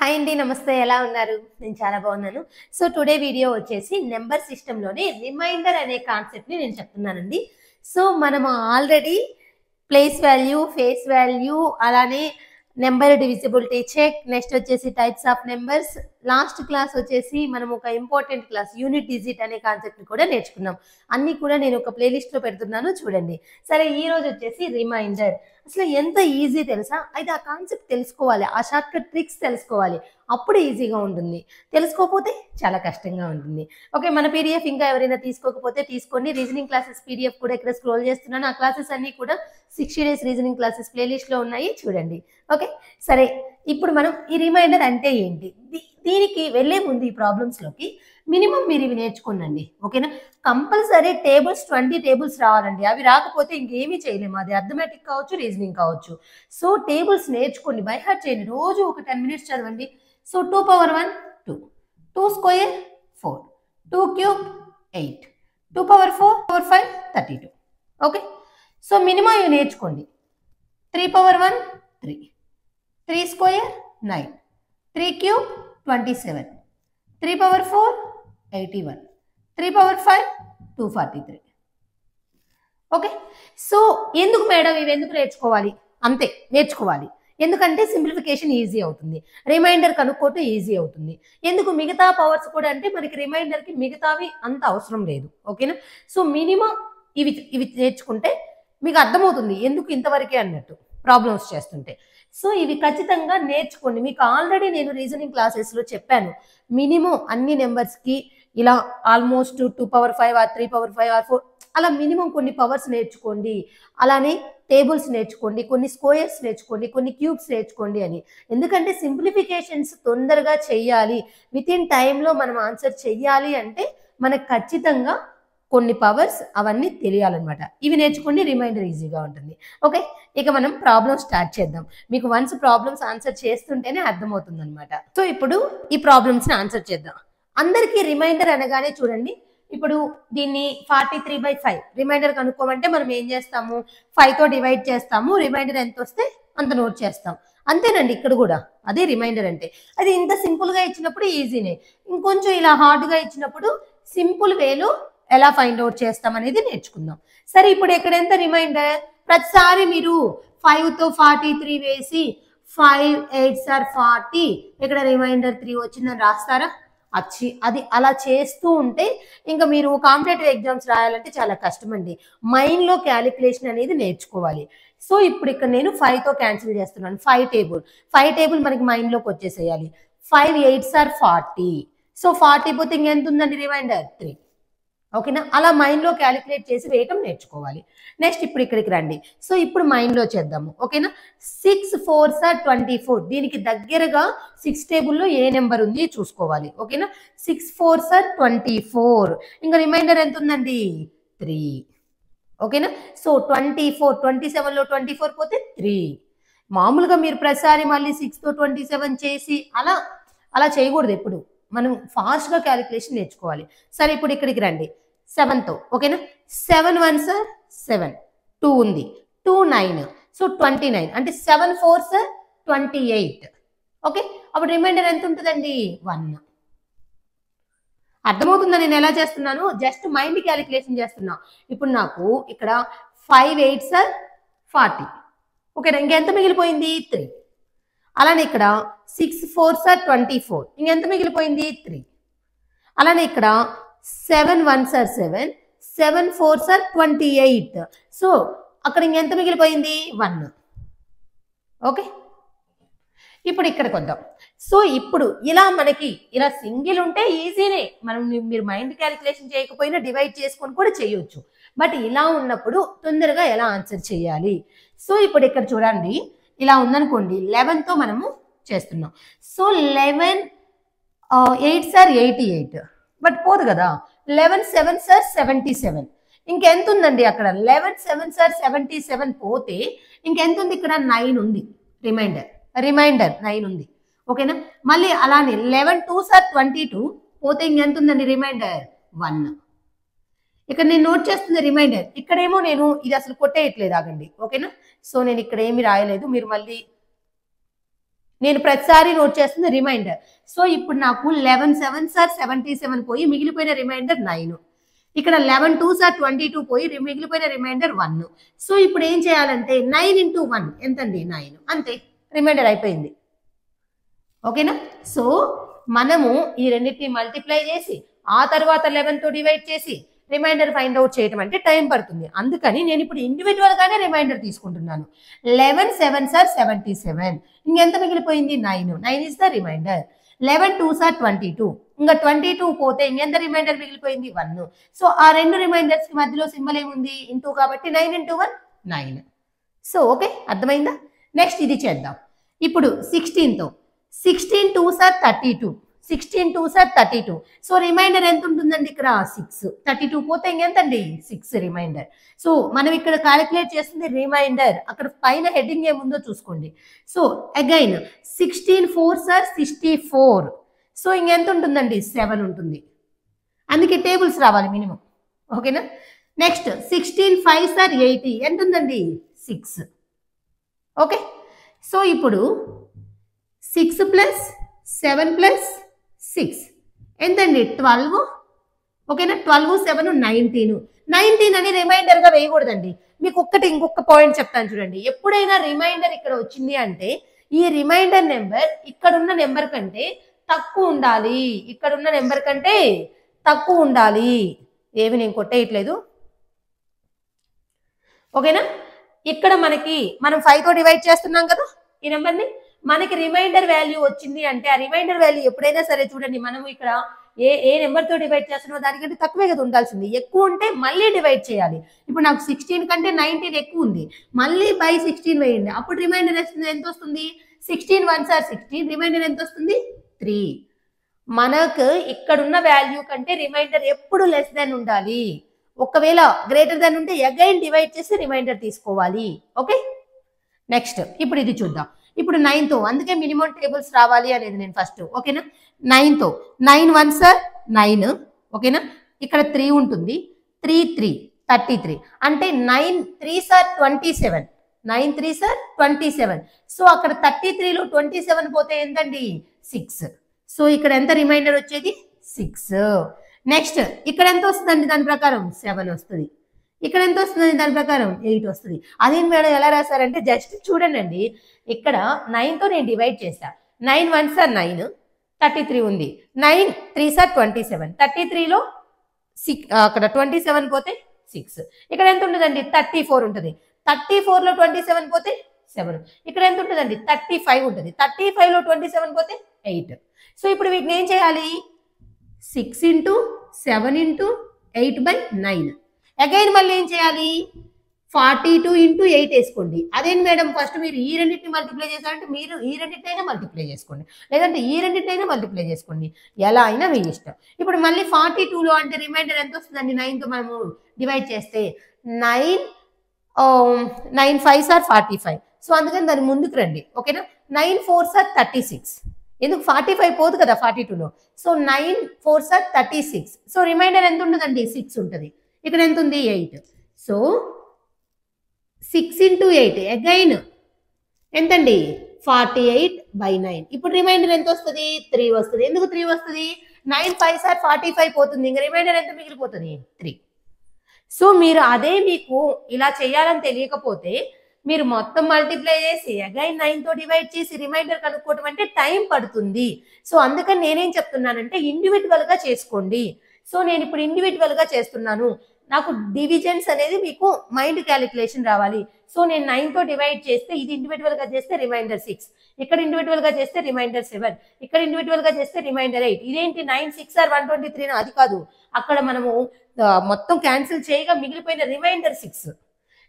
Hi అండి, నమస్తే. ఎలా ఉన్నారు? నేను చాలా బాగున్నాను. సో టుడే వీడియో వచ్చేసి నెంబర్ సిస్టంలోనే రిమైండర్ అనే కాన్సెప్ట్ని నేను చెప్తున్నానండి. సో మనము already place value, face value, అలానే నెంబర్ డివిజిబిలిటీ చెక్, నెక్స్ట్ వచ్చేసి types of numbers, last class వచ్చేసి మనం ఒక ఇంపార్టెంట్ క్లాస్ యూనిట్ డిజిట్ అనే కాన్సెప్ట్ని కూడా నేర్చుకున్నాం. అన్నీ కూడా నేను ఒక ప్లేలిస్ట్లో పెడుతున్నాను, చూడండి. సరే, ఈ రోజు వచ్చేసి రిమైండర్. అసలు ఎంత ఈజీ తెలుసా? అయితే ఆ కాన్సెప్ట్ తెలుసుకోవాలి, ఆ షార్ట్ కట్ ట్రిక్స్ తెలుసుకోవాలి, అప్పుడు ఈజీగా ఉంటుంది. తెలుసుకోకపోతే చాలా కష్టంగా ఉంటుంది. ఓకే, మన పీడిఎఫ్ ఇంకా ఎవరైనా తీసుకోకపోతే తీసుకోండి. రీజనింగ్ క్లాసెస్ పీడిఎఫ్ కూడా ఇక్కడ స్క్రోల్ చేస్తున్నాను. ఆ క్లాసెస్ అన్నీ కూడా 60 days రీజనింగ్ క్లాసెస్ ప్లేలిస్ట్లో ఉన్నాయి, చూడండి. ఓకే, సరే, ఇప్పుడు మనం ఈ రిమైండర్ అంటే ఏంటి, దీనికి వెళ్ళే ముందు ఈ ప్రాబ్లమ్స్లోకి మినిమం మీరు ఇవి నేర్చుకోండి. ఓకేనా? కంపల్సరీ టేబుల్స్ 20 టేబుల్స్ రావాలండి. అవి రాకపోతే ఇంకేమీ చేయలేము. అది అర్థమెటిక్ కావచ్చు, రీజనింగ్ కావచ్చు. సో టేబుల్స్ నేర్చుకోండి, బై హార్ట్ చేయండి. రోజు ఒక 10 minutes చదవండి. So 2 power 1 2, 2 square 4, 2 cube 8, 2 power 4 power 5 32. Okay, so minimum ఇవి నేర్చుకోండి. 3 power 1 3, 3 square 9, 3 cube 27, 3 power 4 81, 3 power 5 243. Okay, so ఎందుకు మేడం ఇవి ఎందుకు నేర్చుకోవాలి? అంతే, నేర్చుకోవాలి. ఎందుకంటే సింప్లిఫికేషన్ ఈజీ అవుతుంది, రిమైండర్ కనుక్కోవటం ఈజీ అవుతుంది. ఎందుకు మిగతా పవర్స్ కూడా అంటే మనకి రిమైండర్కి మిగతావి అంత అవసరం లేదు. ఓకేనా? సో మినిమం ఇవి ఇవి నేర్చుకుంటే మీకు అర్థమవుతుంది ఎందుకు ఇంతవరకే అన్నట్టు ప్రాబ్లమ్స్ చేస్తుంటే. సో ఇవి ఖచ్చితంగా నేర్చుకోండి. మీకు ఆల్రెడీ నేను రీజనింగ్ క్లాసెస్లో చెప్పాను, మినిమం అన్ని నెంబర్స్కి ఇలా almost 2 power 5 or 3 power 5 or 4 అలా మినిమం కొన్ని పవర్స్ నేర్చుకోండి. అలానే టేబుల్స్ నేర్చుకోండి, కొన్ని స్క్వేర్స్ నేర్చుకోండి, కొన్ని క్యూబ్స్ నేర్చుకోండి అని. ఎందుకంటే సింప్లిఫికేషన్స్ తొందరగా చెయ్యాలి, విత్ ఇన్ టైంలో మనం ఆన్సర్ చెయ్యాలి అంటే మనకు ఖచ్చితంగా కొన్ని పవర్స్ అవన్నీ తెలియాలన్నమాట. ఇవి నేర్చుకోండి, రిమైండర్ ఈజీగా ఉంటుంది. ఓకే, ఇక మనం ప్రాబ్లమ్ స్టార్ట్ చేద్దాం. మీకు వన్స్ ప్రాబ్లమ్స్ ఆన్సర్ చేస్తుంటేనే అర్థమవుతుంది అనమాట. సో ఇప్పుడు ఈ ప్రాబ్లమ్స్ని ఆన్సర్ చేద్దాం. అందరికీ రిమైండర్ అనగానే చూడండి, ఇప్పుడు దీన్ని 43/5 రిమైండర్ కనుక్కోమంటే మనం ఏం చేస్తాము, 5తో డివైడ్ చేస్తాము, రిమైండర్ ఎంత వస్తే అంత నోట్ చేస్తాం. అంతేనండి, ఇక్కడ కూడా అదే రిమైండర్ అంటే. అది ఇంత సింపుల్గా ఇచ్చినప్పుడు ఈజీనే, ఇంకొంచెం ఇలా హార్డ్గా ఇచ్చినప్పుడు సింపుల్ వేలో ఎలా ఫైండ్ అవుట్ చేస్తాం అనేది నేర్చుకుందాం. సరే, ఇప్పుడు ఇక్కడ ఎంత రిమైండర్? ప్రతిసారి మీరు 5తో 43 వేసి 5 8s are 40, ఇక్కడ రిమైండర్ 3 వచ్చిందని రాస్తారా? అది అలా చేస్తూ ఉంటే ఇంకా మీరు కాంపిటేటివ్ ఎగ్జామ్స్ రాయాలంటే చాలా కష్టం అండి. మైండ్లో క్యాలిక్యులేషన్ అనేది నేర్చుకోవాలి. సో ఇప్పుడు ఇక్కడ నేను 5తో క్యాన్సిల్ చేస్తున్నాను. 5 టేబుల్ మనకి మైండ్లోకి వచ్చేసేయాలి. 5 8s are 40. సో 40 పోతే ఇంకెంత ఉందండి రిమైండర్? 3. ఓకేనా? అలా మైండ్లో క్యాలిక్యులేట్ చేసి వేయటం నేర్చుకోవాలి. నెక్స్ట్ ఇప్పుడు ఇక్కడికి రండి. సో ఇప్పుడు మైండ్లో చేద్దాము. ఓకేనా? 6 4s are 24. దీనికి దగ్గరగా 6 టేబుల్లో ఏ నెంబర్ ఉంది చూసుకోవాలి. ఓకేనా? 6 4s are 24. ఇంకా రిమైండర్ ఎంత ఉందండి? 3. ఓకేనా? సో 24, 27లో 24 పోతే 3. మామూలుగా మీరు ప్రతిసారి మళ్ళీ 6తో 27 చేసి అలా చేయకూడదు. ఎప్పుడు మనం ఫాస్ట్గా క్యాలిక్యులేషన్ నేర్చుకోవాలి. సరే, ఇప్పుడు ఇక్కడికి రండి. 7తో. ఓకేనా? 7 1s are 7, 2 ఉంది, 2 9, సో 29 అంటే 7 4s are 28. ఓకే, అప్పుడు రిమైండర్ ఎంత ఉంటుందండి? 1. అర్థమవుతుందా నేను ఎలా చేస్తున్నాను? జస్ట్ మైండ్ క్యాలిక్యులేషన్ చేస్తున్నా. ఇప్పుడు నాకు ఇక్కడ 5 8s are 40. ఓకేనా? ఇంకెంత మిగిలిపోయింది? 3. అలానే ఇక్కడ 6 4s are 24. ఇంకెంత మిగిలిపోయింది? 3. అలానే ఇక్కడ 7 1s are 7, 7 4s are 28. So అక్కడ ఇంకెంత మిగిలిపోయింది? 1. ఓకే, ఇప్పుడు ఇక్కడికి వద్దాం. సో ఇప్పుడు మనకి ఇలా సింగిల్ ఉంటే ఈజీనే, మీరు మైండ్ క్యాలిక్యులేషన్ చేయకపోయినా డివైడ్ చేసుకొని కూడా చేయొచ్చు. బట్ ఇలా ఉన్నప్పుడు తొందరగా ఎలా ఆన్సర్ చేయాలి? సో ఇప్పుడు ఇక్కడ చూడండి, ఇలా ఉందనుకోండి, 11తో మనము చేస్తున్నాం. సో 11 8s are 88, బట్ పోదు కదా. 11 7s are 77. ఇంకెంత ఉందండి అక్కడ? 11 7s are 77 పోతే ఇంకెంత ఉంది? ఇక్కడ 9 ఉంది రిమైండర్ 9 ఉంది. ఓకేనా? మళ్ళీ అలానే 11 2s are 22 పోతే ఇంకెంత ఉందండి? రిమైండర్ 1. ఇక్కడ నేను నోట్ చేస్తుంది రిమైండర్. ఇక్కడేమో నేను ఇది అసలు కొట్టేయట్లేదు, ఆగండి. ఓకేనా? సో నేను ఇక్కడ ఏమి రాయలేదు, మీరు మళ్ళీ నేను ప్రతిసారి నోట్ చేస్తుంది రిమైండర్. సో ఇప్పుడు నాకు 11 7s ఆర్ 77 పోయి మిగిలిపోయిన రిమైండర్ 9. ఇక్కడ 11 2s ఆర్ 22 పోయి మిగిలిపోయిన రిమైండర్ 1. సో ఇప్పుడు ఏం చేయాలంటే 9 into 1 ఎంతండి 9, అంతే, రిమైండర్ అయిపోయింది. ఓకేనా? సో మనము ఈ రెండింటిని మల్టిప్లై చేసి ఆ తర్వాత 11తో డివైడ్ చేసి రిమైండర్ ఫైండ్ అవుట్ చేయడం అంటే టైం పడుతుంది. అందుకని నేను ఇప్పుడు ఇండివిజువల్ గానే రిమైండర్ తీసుకుంటున్నాను. 11 7s ఆర్ 77, ఇంకెంత మిగిలిపోయింది 9. 9 is the remainder. 11 2s are 22, ఇంకా 22 పోతే ఇంకెంత రిమైండర్ మిగిలిపోయింది 1. సో ఆ రెండు రిమైండర్స్ కి మధ్యలో సింబల్ ఏముంది, ఇంటూ, కాబట్టి 9 into 1 9. సో ఓకే, అర్థమైందా? నెక్స్ట్ ఇది చేద్దాం. ఇప్పుడు 16తో 16 2s or 32, 16 2s or 32. So remainder ఎంత ఉంటుందండి ఇక్కడ 6. 32 పోతే ఇంకెంతండి 6 రిమైండర్. సో మనం ఇక్కడ క్యాలిక్యులేట్ చేస్తుంది రిమైండర్. అక్కడ పైన హెడ్డింగ్ ఏముందో చూసుకోండి. So again 16 4s are 64. So ఇంకెంత ఉంటుందండి 7 ఉంటుంది. అందుకే టేబుల్స్ రావాలి మినిమం. ఓకేనా? నెక్స్ట్ 16 5s ఆర్ 80, ఎంత ఉందండి 6. ఓకే, సో ఇప్పుడు 6 ప్లస్ 7 ప్లస్ 6 ఎంతండి 12. ఓకేనా? 12 7 19. 19 అని రిమైండర్ గా వేయకూడదండి. మీకు ఇంకొక పాయింట్ చెప్తాను చూడండి. ఎప్పుడైనా రిమైండర్ ఇక్కడ వచ్చింది అంటే ఈ రిమైండర్ నెంబర్ ఇక్కడున్న నెంబర్ కంటే తక్కువ ఉండాలి. ఇక్కడున్న నెంబర్ కంటే తక్కువ ఉండాలి. ఏమి నేను కొట్టేయట్లేదు. ఓకేనా? ఇక్కడ మనం 5తో డివైడ్ చేస్తున్నాం కదా ఈ నెంబర్ని. మనకి రిమైండర్ వాల్యూ వచ్చింది అంటే ఆ రిమైండర్ వాల్యూ ఎప్పుడైనా సరే చూడండి, మనం ఇక్కడ ఏ నెంబర్తో డివైడ్ చేస్తున్నామో దానికంటే తక్కువే కదా ఉండాల్సింది. ఎక్కువ ఉంటే మళ్ళీ డివైడ్ చేయాలి. ఇప్పుడు నాకు 16 కంటే 19 ఎక్కువ ఉంది, మళ్ళీ బై 16 వేయండి. అప్పుడు రిమైండర్ ఎంత వస్తుంది? 16 1s ఆర్ 16, రిమైండర్ ఎంత వస్తుంది 3. మనకు ఇక్కడున్న వాల్యూ కంటే రిమైండర్ ఎప్పుడు లెస్ దాన్ ఉండాలి. ఒకవేళ గ్రేటర్ దాన్ ఉంటే అగైన్ డివైడ్ చేసి రిమైండర్ తీసుకోవాలి. ఓకే, నెక్స్ట్ ఇప్పుడు ఇది చూద్దాం. ఇప్పుడు 9తో, అందుకే మినిమం టేబుల్స్ రావాలి అనేది నేను ఫస్ట్. ఓకేనా? 9తో 9 1s ఆర్ 9. ఓకేనా? ఇక్కడ 3 ఉంటుంది. 3 3 33, అంటే 9 3s are 27. 9 3s are 27. So అక్కడ 33లో 27 పోతే ఎంతండి 6. సో ఇక్కడ ఎంత రిమైండర్ వచ్చేది 6. నెక్స్ట్ ఇక్కడ ఎంత వస్తుందండి దాని ప్రకారం 7 వస్తుంది. ఇక్కడ ఎంత వస్తుంది దాని ప్రకారం 8 వస్తుంది. అదేం మేడం ఎలా రాశారంటే జస్ట్ చూడండి అండి. ఇక్కడ 9తో నేను డివైడ్ చేశా. 9 1s ఆర్ 9, 33 ఉంది. 9 3s ఆర్ 27, 33లో అక్కడ 27 పోతే 6. ఇక్కడ ఎంత ఉంటుందండి 34 ఉంటుంది. 34లో 27 పోతే 7. ఇక్కడ ఎంత ఉంటుందండి 35 ఉంటుంది. 35లో 27 పోతే 8. సో ఇప్పుడు వీటిని ఏం చేయాలి? 6 into 7 into 8/9. అగైన్ మళ్ళీ ఏం చేయాలి? 42 into 8 వేసుకోండి. అదేంటి మేడం ఫస్ట్ మీరు ఈ రెండింటిని మల్టిప్లై చేశారంటే మీరు ఈ రెండింటినైనా మల్టిప్లై చేసుకోండి, లేదంటే ఈ రెండింటినైనా మల్టిప్లై చేసుకోండి, ఎలా అయినా మీ ఇష్టం. ఇప్పుడు మళ్ళీ 42లో అంటే రిమైండర్ ఎంత వస్తుందండి 9తో మనము డివైడ్ చేస్తే 9 5s ఆర్ 45. సో అందుకని దాని ముందుకు రండి. ఓకేనా? 9 4s ఆర్ 36. ఎందుకు 45 పోదు కదా 42లో. So 9 4s are 36. So remainder ఎంత ఉంటుందండి 6 ఉంటుంది. ఇక్కడ ఎంత ఉంది 8. సో 6 into 8 అగైన్ ఎంతండి 48/9. ఇప్పుడు రిమైండర్ ఎంత వస్తుంది 3 వస్తుంది. ఎందుకు 3 వస్తుంది? 9 5s ఆర్ 45 పోతుంది. ఇంకా రిమైండర్ ఎంత మిగిలిపోతుంది 3. సో మీరు అదే మీకు ఇలా చేయాలని తెలియకపోతే మీరు మొత్తం మల్టిప్లై చేసి అగైన్ 9తో డివైడ్ చేసి రిమైండర్ కనుక్కోవటం అంటే టైం పడుతుంది. సో అందుకని నేనేం చెప్తున్నానంటే ఇండివిజువల్ గా చేసుకోండి. సో నేను ఇప్పుడు ఇండివిజువల్ గా చేస్తున్నాను. నాకు డివిజన్స్ అనేది మీకు మైండ్ క్యాలిక్యులేషన్ రావాలి. సో నేను 9తో డివైడ్ చేస్తే ఇది ఇండివిజువల్ గా చేస్తే రిమైండర్ 6, ఇక్కడ ఇండివిజువల్ గా చేస్తే రిమైండర్ 7, ఇక్కడ ఇండివిజువల్ గా చేస్తే రిమైండర్ 8. ఇదేంటి 9 6 ఆర్ 123? అది కాదు, అక్కడ మనము మొత్తం క్యాన్సిల్ చేయగా మిగిలిపోయిన రిమైండర్ 6.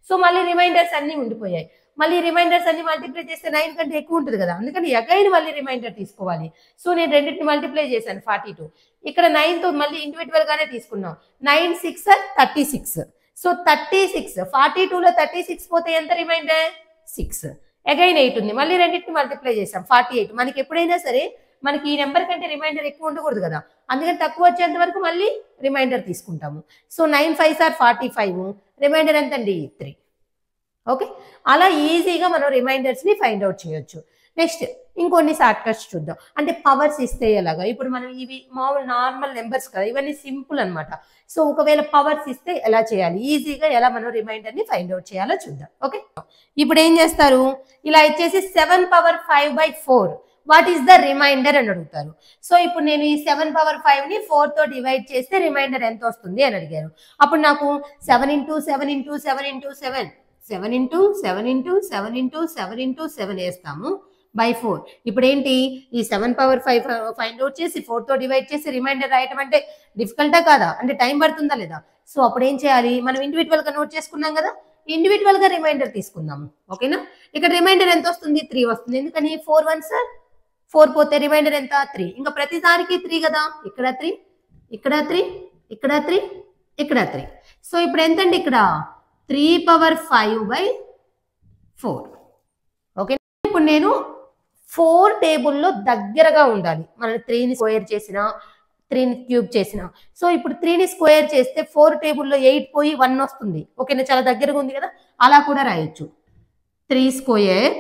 సో మళ్ళీ రిమైండర్స్ అన్ని ఉండిపోయాయి. మళ్ళీ రిమైండర్స్ అన్ని మల్టిప్లై చేస్తే 9 కంటే ఎక్కువ ఉంటుంది కదా, అందుకని అగైన్ మళ్ళీ రిమైండర్ తీసుకోవాలి. సో నేను రెండింటిని మల్టిప్లై చేశాను 42. ఇక్కడ 9తో మళ్ళీ ఇండివిజువల్ గానే తీసుకున్నాం. 9 6 ఆర్ 36. సో 36 42లో 36 పోతే ఎంత రిమైండర్ 6. అగైన్ 8 ఉంది. మళ్ళీ రెండింటిని మల్టిప్లై చేసాం 48. మనకి ఎప్పుడైనా సరే మనకి ఈ నెంబర్ కంటే రిమైండర్ ఎక్కువ ఉండకూడదు కదా, అందుకని తక్కువ వచ్చేంత వరకు మళ్ళీ రిమైండర్ తీసుకుంటాము. సో 9 5s ఆర్ 45, రిమైండర్ ఎంతండి 3. ఓకే, అలా ఈజీగా మనం రిమైండర్స్ ని ఫైండ్ అవుట్ చేయొచ్చు. నెక్స్ట్ ఇంకొన్ని షార్ట్ కట్స్ చూద్దాం. అంటే పవర్స్ ఇస్తే ఎలాగా, ఇప్పుడు మనం ఇవి మామూలు నార్మల్ నెంబర్స్ కదా, ఇవన్నీ సింపుల్ అనమాట. సో ఒకవేళ పవర్స్ ఇస్తే ఎలా చేయాలి, ఈజీగా ఎలా మనం రిమైండర్ని ఫైండ్ అవుట్ చేయాలో చూద్దాం. ఓకే, ఇప్పుడు ఏం చేస్తారు, ఇలా ఇచ్చేసి 7/5/4 వాట్ ఈస్ ద రిమైండర్ అని అడుగుతారు. సో ఇప్పుడు నేను ఈ 7/5ని 4తో డివైడ్ చేస్తే రిమైండర్ ఎంత వస్తుంది అని అడిగారు. అప్పుడు నాకు 7 × 7 × 7 × 7 7 × 7 × 7 × 7 × 7 వేస్తాము బై 4. ఇప్పుడు ఏంటి, ఈ 7/5 ఫైండ్ అవుట్ చేసి 4తో డివైడ్ చేసి రిమైండర్ రాయటం అంటే డిఫికల్టా కాదా, అంటే టైం పడుతుందా లేదా. సో అప్పుడు ఏం చేయాలి, మనం ఇండివిజువల్గా నోట్ చేసుకున్నాం కదా, ఇండివిజువల్గా రిమైండర్ తీసుకుందాము. ఓకేనా, ఇక్కడ రిమైండర్ ఎంత వస్తుంది, 3 వస్తుంది. ఎందుకని 4 1s 4 పోతే రిమైండర్ ఎంత, 3. ఇంకా ప్రతిసారికి 3 కదా, ఇక్కడ 3 ఇక్కడ 3 ఇక్కడ 3 ఇక్కడ 3. సో ఇప్పుడు ఎంతండి, ఇక్కడ 3/5/4. ఓకే, ఇప్పుడు నేను 4 టేబుల్లో దగ్గరగా ఉండాలి. మనం 3ని స్క్వేర్ చేసిన 3ని క్యూబ్ చేసిన. సో ఇప్పుడు 3ని స్క్వేర్ చేస్తే 4 టేబుల్లో 8 పోయి 1 వస్తుంది. ఓకేనా, చాలా దగ్గరగా ఉంది కదా, అలా కూడా రాయొచ్చు. 3 స్క్వేర్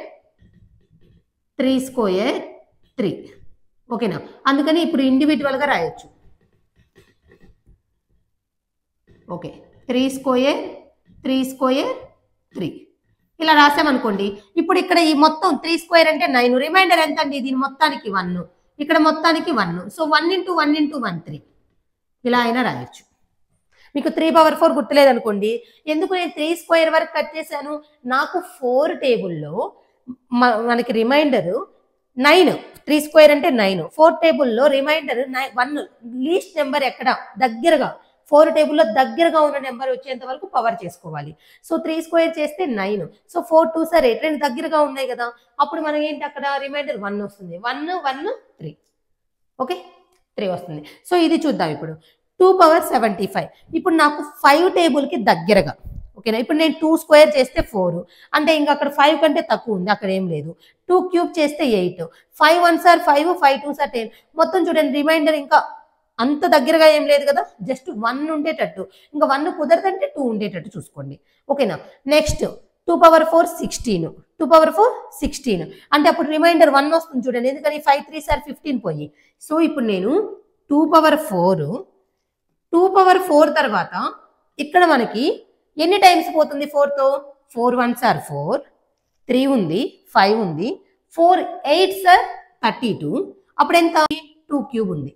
3 స్క్వేర్ 3. ఓకేనా, అందుకని ఇప్పుడు ఇండివిజువల్గా రాయొచ్చు. ఓకే, 3 స్క్వేర్ 3 స్క్వేర్ 3 ఇలా రాసామనుకోండి. ఇప్పుడు ఇక్కడ ఈ మొత్తం 3 స్క్వేర్ అంటే 9, రిమైండర్ ఎంత అండి, దీని మొత్తానికి 1, ఇక్కడ మొత్తానికి 1. సో 1 × 1 × 1 3 ఇలా అయినా రాయొచ్చు. మీకు 3/4 గుర్తులేదనుకోండి, ఎందుకు నేను 3 స్క్వేర్ వరకు కట్ చేశాను, నాకు 4 టేబుల్లో మనకి రిమైండర్ 9, 3 స్క్వేర్ అంటే 9, 4 టేబుల్లో రిమైండర్ 1, లీస్ట్ నెంబర్ ఎక్కడ దగ్గరగా 4 టేబుల్లో దగ్గరగా ఉన్న నెంబర్ వచ్చేంత వరకు పవర్ చేసుకోవాలి. సో 3 స్క్వేర్ చేస్తే 9, సో 4 2s 8, రెండు దగ్గరగా ఉన్నాయి కదా, అప్పుడు మనం ఏంటి అక్కడ రిమైండర్ 1 వస్తుంది. 1 1 3. ఓకే, 3 వస్తుంది. సో ఇది చూద్దాం ఇప్పుడు. 2/75. ఇప్పుడు నాకు 5 టేబుల్కి దగ్గరగా. ఓకేనా, ఇప్పుడు నేను 2 స్క్వేర్ చేస్తే 4, అంటే ఇంకా అక్కడ 5 కంటే తక్కువ ఉంది, అక్కడ ఏం లేదు. 2 క్యూబ్ చేస్తే 8, 5 1s 5, 5 2s 10. మొత్తం చూడండి, రిమైండర్ ఇంకా అంత దగ్గరగా ఏం లేదు కదా, జస్ట్ 1 ఉండేటట్టు. ఇంకా 1 కుదరదంటే 2 ఉండేటట్టు చూసుకోండి. ఓకేనా, నెక్స్ట్ 2/4 16, 2/4 16 అంటే అప్పుడు రిమైండర్ 1 వస్తుంది చూడండి, ఎందుకని 5 3s 15 పోయి. సో ఇప్పుడు నేను 2/4 తర్వాత ఇక్కడ మనకి ఎన్ని టైమ్స్ పోతుంది 4తో, 4 1s 4, 3 ఉంది 5 ఉంది, 4 8s 32. అప్పుడు ఎంత, 2 క్యూబ్ ఉంది.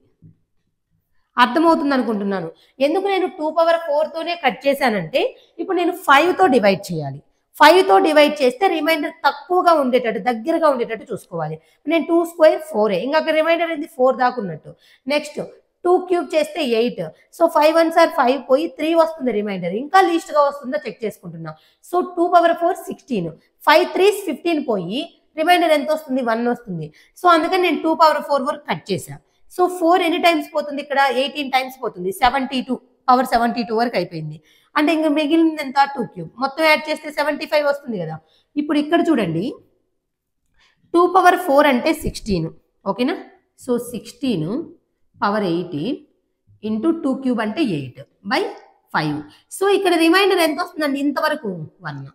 అర్థమవుతుంది అనుకుంటున్నాను. ఎందుకు నేను 2/4తోనే కట్ చేశానంటే, ఇప్పుడు నేను 5తో డివైడ్ చేయాలి. 5తో డివైడ్ చేస్తే రిమైండర్ తక్కువగా ఉండేటట్టు దగ్గరగా ఉండేటట్టు చూసుకోవాలి. నేను 2 స్క్వేర్ 4, ఇంకా అక్కడ రిమైండర్ ఏంది 4 దాకా ఉన్నట్టు. నెక్స్ట్ 2 క్యూబ్ చేస్తే 8, సో 5 1s 5 పోయి 3 వస్తుంది రిమైండర్, ఇంకా లీస్ట్గా వస్తుందో చెక్ చేసుకుంటున్నా. సో 2/4 16, 5 3s 15 పోయి రిమైండర్ ఎంత వస్తుంది, 1 వస్తుంది. సో అందుకని నేను 2/4 వరకు కట్ చేశాను. సో 4 ఎన్ని టైమ్స్ పోతుంది, ఇక్కడ 18 టైమ్స్ పోతుంది, 72 వరకు అయిపోయింది. అంటే ఇంకా మిగిలింది ఎంత, 2 క్యూబ్. మొత్తం యాడ్ చేస్తే 75 వస్తుంది కదా. ఇప్పుడు ఇక్కడ చూడండి, 2/4 అంటే 16. ఓకేనా, సో 16/18 ఇంటూ 2 క్యూబ్ అంటే 8/5. సో ఇక్కడ రిమైండర్ ఎంత వస్తుందండి, ఇంతవరకు 1.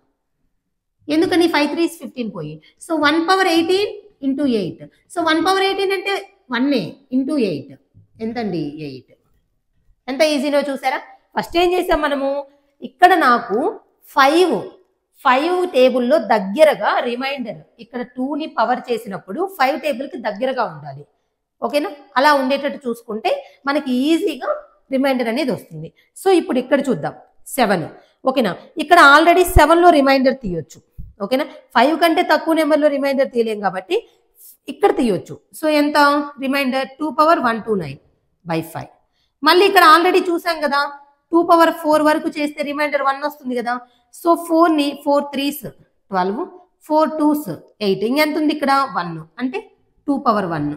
ఎందుకని 5 3s 15 పోయి. So 1/18 into 8. సో 1/18 అంటే 1 ఇంటూ 8 ఎంతండి, 8. ఎంత ఈజీనో చూసారా. ఫస్ట్ ఏం చేసాం మనము, ఇక్కడ నాకు 5 టేబుల్లో దగ్గరగా రిమైండర్, ఇక్కడ 2ని పవర్ చేసినప్పుడు 5 టేబుల్కి దగ్గరగా ఉండాలి. ఓకేనా, అలా ఉండేటట్టు చూసుకుంటే మనకి ఈజీగా రిమైండర్ అనేది వస్తుంది. సో ఇప్పుడు ఇక్కడ చూద్దాం 7. ఓకేనా, ఇక్కడ ఆల్రెడీ 7లో రిమైండర్ తీయొచ్చు. ఓకేనా, 5 కంటే తక్కువ నెంబర్లో రిమైండర్ తీయలేం కాబట్టి ఇక్కడ తీయొచ్చు. సో ఎంత రిమైండర్, 2/129/5. మళ్ళీ ఇక్కడ ఆల్రెడీ చూసాం కదా, 2/4 వరకు చేస్తే రిమైండర్ 1 వస్తుంది కదా. సో 4ని 4 3s 12, 4 2s 8, ఇంకెంత ఉంది ఇక్కడ 1, అంటే 2/1.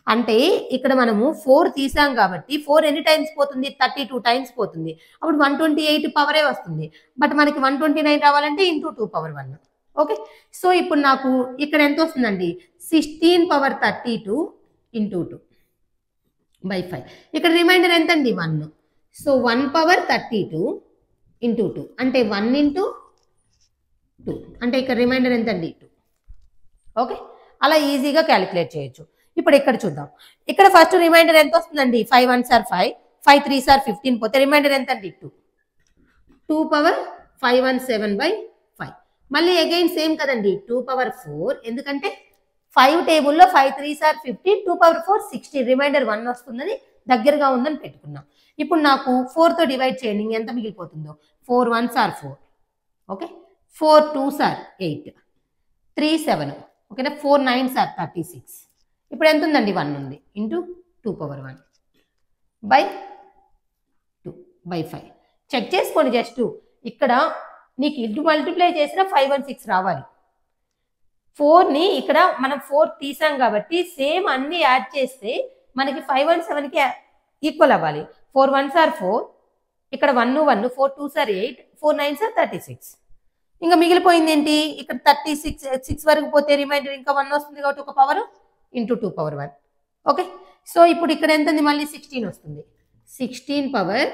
అంటే ఇక్కడ మనము 4 తీసాం కాబట్టి 4 ఎన్ని టైమ్స్ పోతుంది, 32 టైమ్స్ పోతుంది. అప్పుడు 128 పవరే వస్తుంది. బట్ మనకి 129 రావాలంటే ఇంటూ 2/1. ఓకే, సో ఇప్పుడు నాకు ఇక్కడ ఎంత వస్తుందండి, 16/32 ఇంటూ 2/5. ఇక్కడ రిమైండర్ ఎంతండి, 1. సో 1/32 ఇంటూ 2 అంటే 1 ఇంటూ 2, అంటే ఇక్కడ రిమైండర్ ఎంతండి, 2. ఓకే, అలా ఈజీగా క్యాలిక్యులేట్ చేయొచ్చు. ఇప్పుడు ఇక్కడ చూద్దాం. ఇక్కడ ఫస్ట్ రిమైండర్ ఎంత వస్తుందండి? 5 1s are 5, 5 3s are 15 పోతే రిమైండర్ ఎంత అండి? 2 పవర్ 517/5. మళ్ళీ అగైన్ సేమ్ కదండి, 2 పవర్ 4, ఎందుకంటే 5 టేబుల్లో 5 3s are 15, 2 పవర్ 4 16, రిమైండర్ 1 వస్తుందని దగ్గరగా ఉందని పెట్టుకున్నాం. ఇప్పుడు నాకు 4తో డివైడ్ చేయండి, ఎంత మిగిలిపోతుందో? 4 1s are 4, okay, 4 2s are 8, 3 7, ఓకేనా, 4 9s are 36. ఇప్పుడు ఎంత ఉందండి? 1 ఉంది, ఇంటూ 2 పవర్ 1 బై 2/5. చెక్ చేసుకోండి జస్ట్. ఇక్కడ నీకు ఇంటూ మల్టిప్లై చేసిన 516 రావాలి. 4ని ఇక్కడ మనం 4 తీసాం కాబట్టి సేమ్ అన్ని యాడ్ చేస్తే మనకి 517కి ఈక్వల్ అవ్వాలి. 4 1s are 4, ఇక్కడ 1 1, 4 2s are 8, 4 9s are 36. ఇంకా మిగిలిపోయింది ఏంటి? ఇక్కడ 36 వరకు పోతే రిమైండర్ ఇంకా 1 వస్తుంది కాబట్టి ఒక power into 2 power 1. Okay, so ఇప్పుడు ఇక్కడ ఎంత ఉంది? మళ్ళీ 16 వస్తుంది. 16 power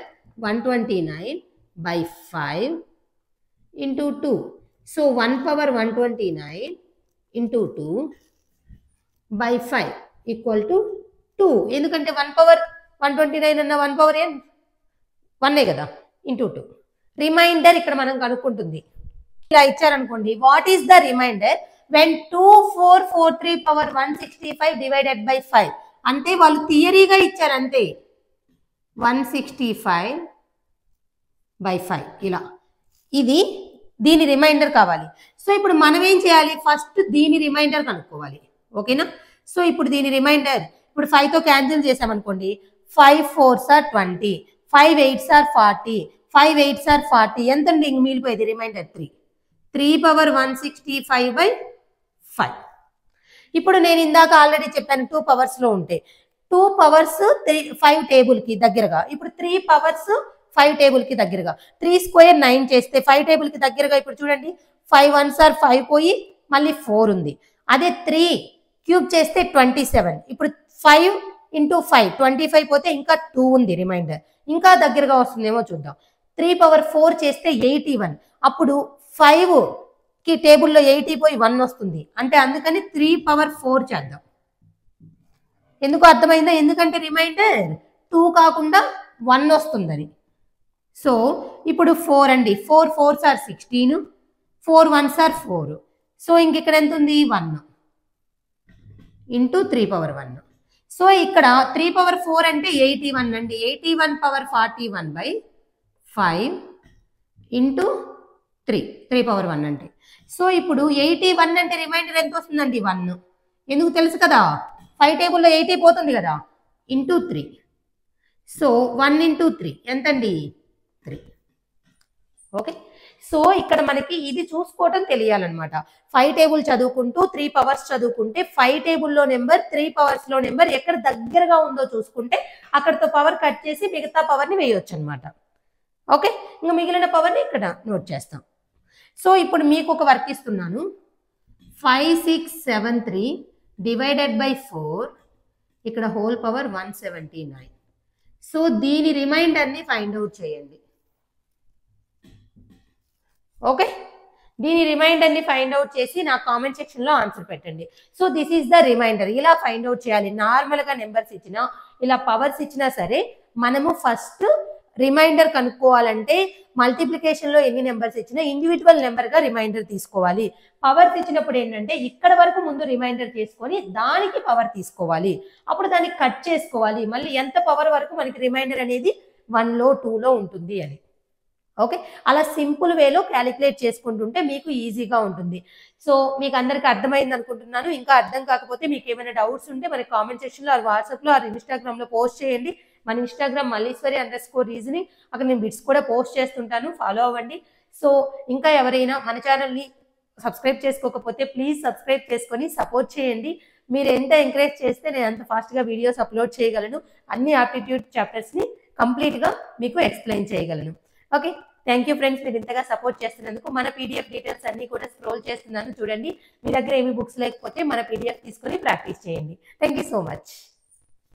129/5 into 2. So 1 power 129 into 2/5 equal to 2. ఎందుకంటే 1 పవర్ 129 అన్న 1 పవర్ 1 కదా, ఇంటూ 2. రిమైండర్ ఇక్కడ మనం కనుక్కుంటుంది. ఇలా ఇచ్చారనుకోండి, what is the remainder when 2443 power 165 divided by 5? అంటే వాళ్ళు థియరీగా ఇచ్చారు అంతే, 165/5 ఇలా. ఇది దీని రిమైండర్ కావాలి. సో ఇప్పుడు మనం ఏం చేయాలి? ఫస్ట్ దీని రిమైండర్ కనుక్కోవాలి. ఓకేనా? సో ఇప్పుడు దీని రిమైండర్, ఇప్పుడు 5తో క్యాన్సిల్ చేసామనుకోండి, 5 4s are 20, 5 8s are 40, 5 8s are 40, ఎంత అండి ఇంక మిగిలిపోయేది? Reminder 3 power 165/5. ఇప్పుడు నేను ఇందాక ఆల్రెడీ చెప్పాను 2 పవర్స్లో ఉంటే 2 పవర్స్ 5 టేబుల్కి దగ్గరగా, ఇప్పుడు 3 పవర్స్ 5 టేబుల్కి దగ్గరగా, 3 స్క్వేర్ 9 చేస్తే 5 టేబుల్కి దగ్గరగా. ఇప్పుడు చూడండి, 5 1s are 5 పోయి మళ్ళీ 4 ఉంది. అదే 3 క్యూబ్ చేస్తే 27. ఇప్పుడు 5 ఇంటూ 5 25 పోతే ఇంకా 2 ఉంది రిమైండర్, ఇంకా దగ్గరగా వస్తుందేమో చూద్దాం. 3 పవర్ 4 చేస్తే 81. అప్పుడు 5కి టేబుల్లో 80 పోయి 1 వస్తుంది, అంటే అందుకని 3 పవర్ 4 చేద్దాం. ఎందుకు అర్థమైందా? ఎందుకంటే రిమైండర్ 2 కాకుండా 1 వస్తుందని. సో ఇప్పుడు 4 అండి, 4 4s are 16, 4 1s are 4. So ఇంక ఇక్కడ ఎంత ఉంది? 1 ఇంటూ 3 పవర్ 1. సో ఇక్కడ 3 పవర్ 4 అంటే 81 అండి, 81 పవర్ 41/5 ఇంటూ 3 పవర్ 1 అంటే. సో ఇప్పుడు 81 అంటే రిమైండర్ ఎంత వస్తుందండి? 1. ఎందుకు తెలుసు కదా, 5 టేబుల్లో 80 పోతుంది కదా, ఇంటూ 3. సో 1 ఇంటూ 3 ఎంతండి? 3. ఓకే, సో ఇక్కడ మనకి ఇది చూసుకోవటం తెలియాలన్నమాట. 5 టేబుల్ చదువుకుంటూ 3 పవర్స్ చదువుకుంటే 5 టేబుల్లో నెంబర్ 3 పవర్స్లో నెంబర్ ఎక్కడ దగ్గరగా ఉందో చూసుకుంటే అక్కడతో పవర్ కట్ చేసి మిగతా పవర్ని వేయొచ్చు అనమాట. ఓకే, ఇంకా మిగిలిన పవర్ని ఇక్కడ నోట్ చేస్తాం. సో ఇప్పుడు మీకు ఒక వర్క్ ఇస్తున్నాను. 5673 డివైడెడ్ బై 4, ఇక్కడ హోల్ పవర్ 179. సో దీని రిమైండర్ని ఫైండ్ అవుట్ చేయండి. ఓకే, దీని రిమైండర్ని ఫైండ్ అవుట్ చేసి నా కామెంట్ సెక్షన్లో ఆన్సర్ పెట్టండి. So this is the remainder. ఇలా ఫైండ్ అవుట్ చేయాలి. నార్మల్గా నెంబర్స్ ఇచ్చినా, ఇలా పవర్స్ ఇచ్చినా సరే, మనము ఫస్ట్ రిమైండర్ కనుక్కోవాలంటే మల్టిప్లికేషన్లో ఎన్ని నెంబర్స్ ఇచ్చినా ఇండివిజువల్ నెంబర్గా రిమైండర్ తీసుకోవాలి. పవర్స్ ఇచ్చినప్పుడు ఏంటంటే ఇక్కడ వరకు ముందు రిమైండర్ చేసుకొని దానికి పవర్ తీసుకోవాలి, అప్పుడు దాన్ని కట్ చేసుకోవాలి. మళ్ళీ ఎంత పవర్ వరకు మనకి రిమైండర్ అనేది 1లో 2లో ఉంటుంది అని. ఓకే, అలా సింపుల్ వేలో క్యాలిక్యులేట్ చేసుకుంటుంటే మీకు ఈజీగా ఉంటుంది. సో మీకు అందరికీ అర్థమైంది అనుకుంటున్నాను. ఇంకా అర్థం కాకపోతే మీకు ఏమైనా డౌట్స్ ఉంటే మన కామెంట్ సెక్షన్లో, ఆర్ వాట్సాప్లో, ఆర్ ఇన్స్టాగ్రామ్లో పోస్ట్ చేయండి. మన ఇన్స్టాగ్రామ్ మల్లీశ్వరి_రీజనింగ్, అక్కడ నేను బిట్స్ కూడా పోస్ట్ చేస్తుంటాను, ఫాలో అవ్వండి. సో ఇంకా ఎవరైనా మన ఛానల్ని సబ్స్క్రైబ్ చేసుకోకపోతే ప్లీజ్ సబ్స్క్రైబ్ చేసుకొని సపోర్ట్ చేయండి. మీరు ఎంత ఎంకరేజ్ చేస్తే నేను అంత ఫాస్ట్గా వీడియోస్ అప్లోడ్ చేయగలను. అన్ని ఆప్టిట్యూడ్ చాప్టర్స్ని కంప్లీట్గా మీకు ఎక్స్ప్లెయిన్ చేయగలను. ఓకే, థ్యాంక్ యూ ఫ్రెండ్స్, మీరు ఇంతగా సపోర్ట్ చేస్తున్నందుకు. మన పీడిఎఫ్ డీటెయిల్స్ అన్ని కూడా స్క్రోల్ చేస్తున్నాను చూడండి. మీ దగ్గర ఏమి బుక్స్ లేకపోతే మన పీడిఎఫ్ తీసుకొని ప్రాక్టీస్ చేయండి. Thank you so much.